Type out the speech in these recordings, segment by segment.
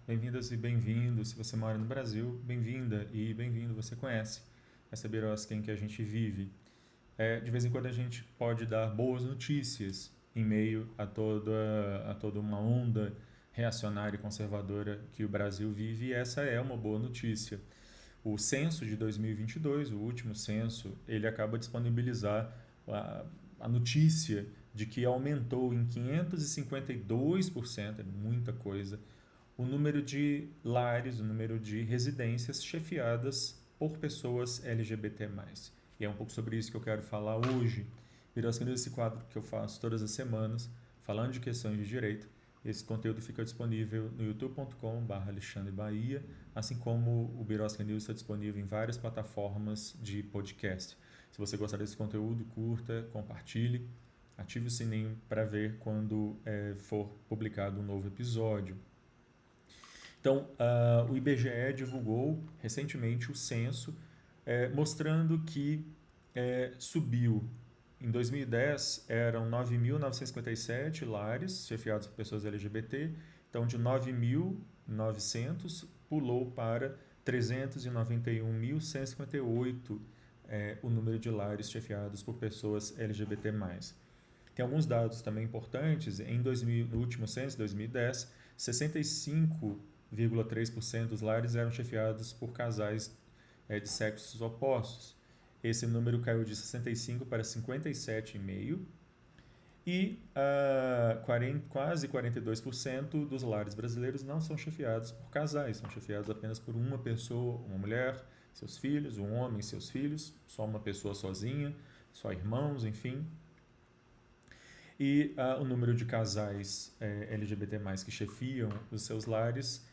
bem-vindas e bem-vindos. Se você mora no Brasil, bem-vinda e bem-vindo. Você conhece essa birosca em que a gente vive. De vez em quando a gente pode dar boas notícias em meio a toda uma onda reacionária e conservadora que o Brasil vive, e essa é uma boa notícia. O censo de 2022, o último censo, ele acaba de disponibilizar a notícia de que aumentou em 552%, é muita coisa, o número de lares, o número de residências chefiadas por pessoas LGBT+. E é um pouco sobre isso que eu quero falar hoje. Virando esse quadro que eu faço todas as semanas, falando de questões de direito. Esse conteúdo fica disponível no youtube.com/Alexandre Bahia, assim como o Birosca News está disponível em várias plataformas de podcast. Se você gostar desse conteúdo, curta, compartilhe, ative o sininho para ver quando for publicado um novo episódio. Então, o IBGE divulgou recentemente o censo, mostrando que subiu. Em 2010, eram 9.957 lares chefiados por pessoas LGBT. Então, de 9.900 pulou para 391.158 o número de lares chefiados por pessoas LGBT+. Tem alguns dados também importantes. No último censo, 2010, 65,3% dos lares eram chefiados por casais de sexos opostos. Esse número caiu de 65 para 57,5%. E quase 42% dos lares brasileiros não são chefiados por casais, são chefiados apenas por uma pessoa, uma mulher, seus filhos, um homem, seus filhos, só uma pessoa sozinha, só irmãos, enfim. E o número de casais LGBT+, que chefiam os seus lares,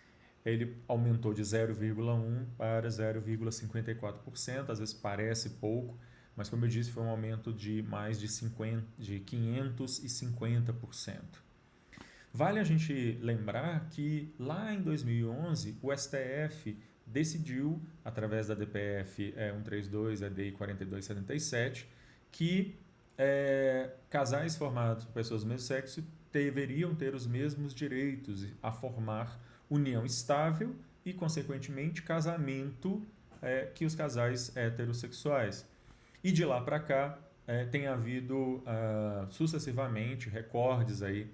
ele aumentou de 0,1% para 0,54%. Às vezes parece pouco, mas como eu disse, foi um aumento de mais de 550%. Vale a gente lembrar que lá em 2011, o STF decidiu, através da DPF 132, ADI 4277, que casais formados por pessoas do mesmo sexo deveriam ter os mesmos direitos a formar união estável e, consequentemente, casamento que os casais heterossexuais. E de lá para cá tem havido sucessivamente recordes aí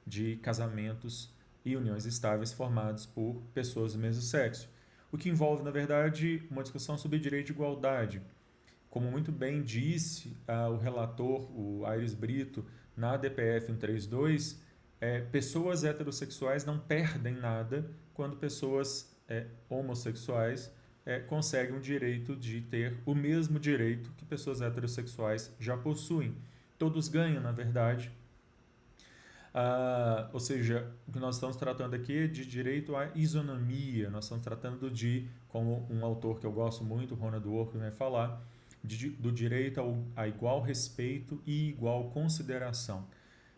de casamentos e uniões estáveis formados por pessoas do mesmo sexo, o que envolve, na verdade, uma discussão sobre direito de igualdade. Como muito bem disse o relator, o Aires Brito, na DPF 132, pessoas heterossexuais não perdem nada quando pessoas homossexuais conseguem o direito de ter o mesmo direito que pessoas heterossexuais já possuem. Todos ganham, na verdade. Ou seja, o que nós estamos tratando aqui é de direito à isonomia. Nós estamos tratando de, como um autor que eu gosto muito, Ronald Dworkin, vai falar, do direito a igual respeito e igual consideração.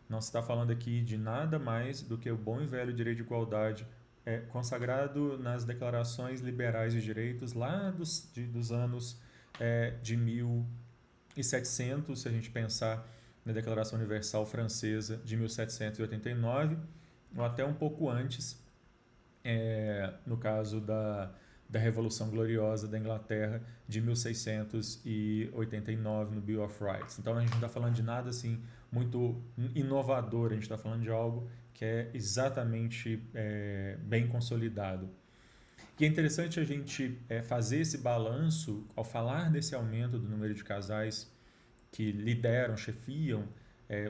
Não se está falando aqui de nada mais do que o bom e velho direito de igualdade consagrado nas declarações liberais de direitos lá dos anos de 1700, se a gente pensar na Declaração Universal Francesa de 1789, ou até um pouco antes, no caso da Revolução Gloriosa da Inglaterra de 1689 no Bill of Rights. Então a gente não está falando de nada assim muito inovador, a gente está falando de algo que é exatamente bem consolidado. E é interessante a gente fazer esse balanço ao falar desse aumento do número de casais que lideram, chefiam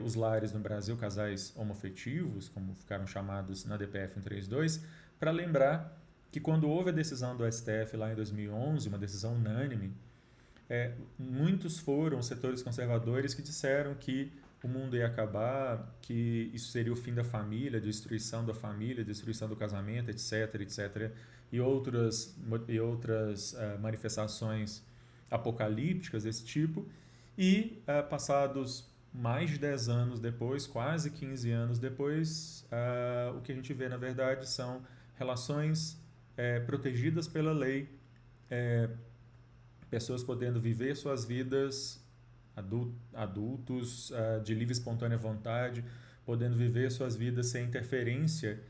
os lares no Brasil, casais homoafetivos, como ficaram chamados na DPF 132, para lembrar que quando houve a decisão do STF lá em 2011, uma decisão unânime, muitos foram setores conservadores que disseram que o mundo ia acabar, que isso seria o fim da família, destruição do casamento, etc, etc, e outras manifestações apocalípticas desse tipo. E passados mais de 10 anos depois, quase 15 anos depois, o que a gente vê na verdade são relações protegidas pela lei, pessoas podendo viver suas vidas, adultos de livre e espontânea vontade, podendo viver suas vidas sem interferência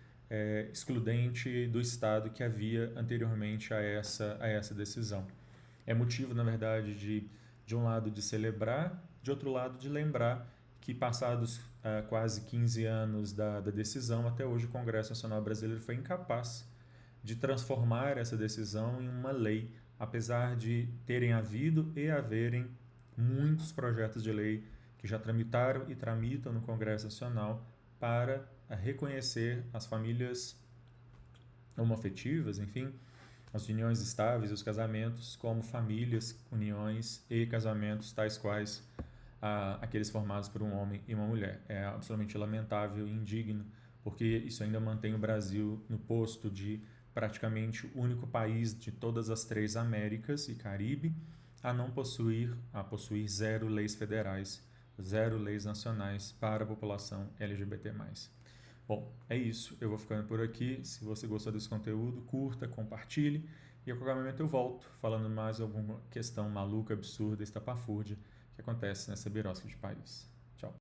excludente do Estado que havia anteriormente a essa decisão. É motivo, na verdade, de um lado de celebrar, de outro lado de lembrar que passados quase 15 anos da decisão, até hoje o Congresso Nacional Brasileiro foi incapaz de transformar essa decisão em uma lei, apesar de terem havido e haverem muitos projetos de lei que já tramitaram e tramitam no Congresso Nacional para reconhecer as famílias homoafetivas, enfim, as uniões estáveis, os casamentos como famílias, uniões e casamentos tais quais aqueles formados por um homem e uma mulher. É absolutamente lamentável e indigno, porque isso ainda mantém o Brasil no posto de praticamente o único país de todas as 3 Américas e Caribe a possuir 0 leis federais, 0 leis nacionais para a população LGBT+. Bom, é isso. Eu vou ficando por aqui. Se você gostou desse conteúdo, curta, compartilhe. E a qualquer momento eu volto falando mais alguma questão maluca, absurda, estapafúrdia que acontece nessa birosca de país.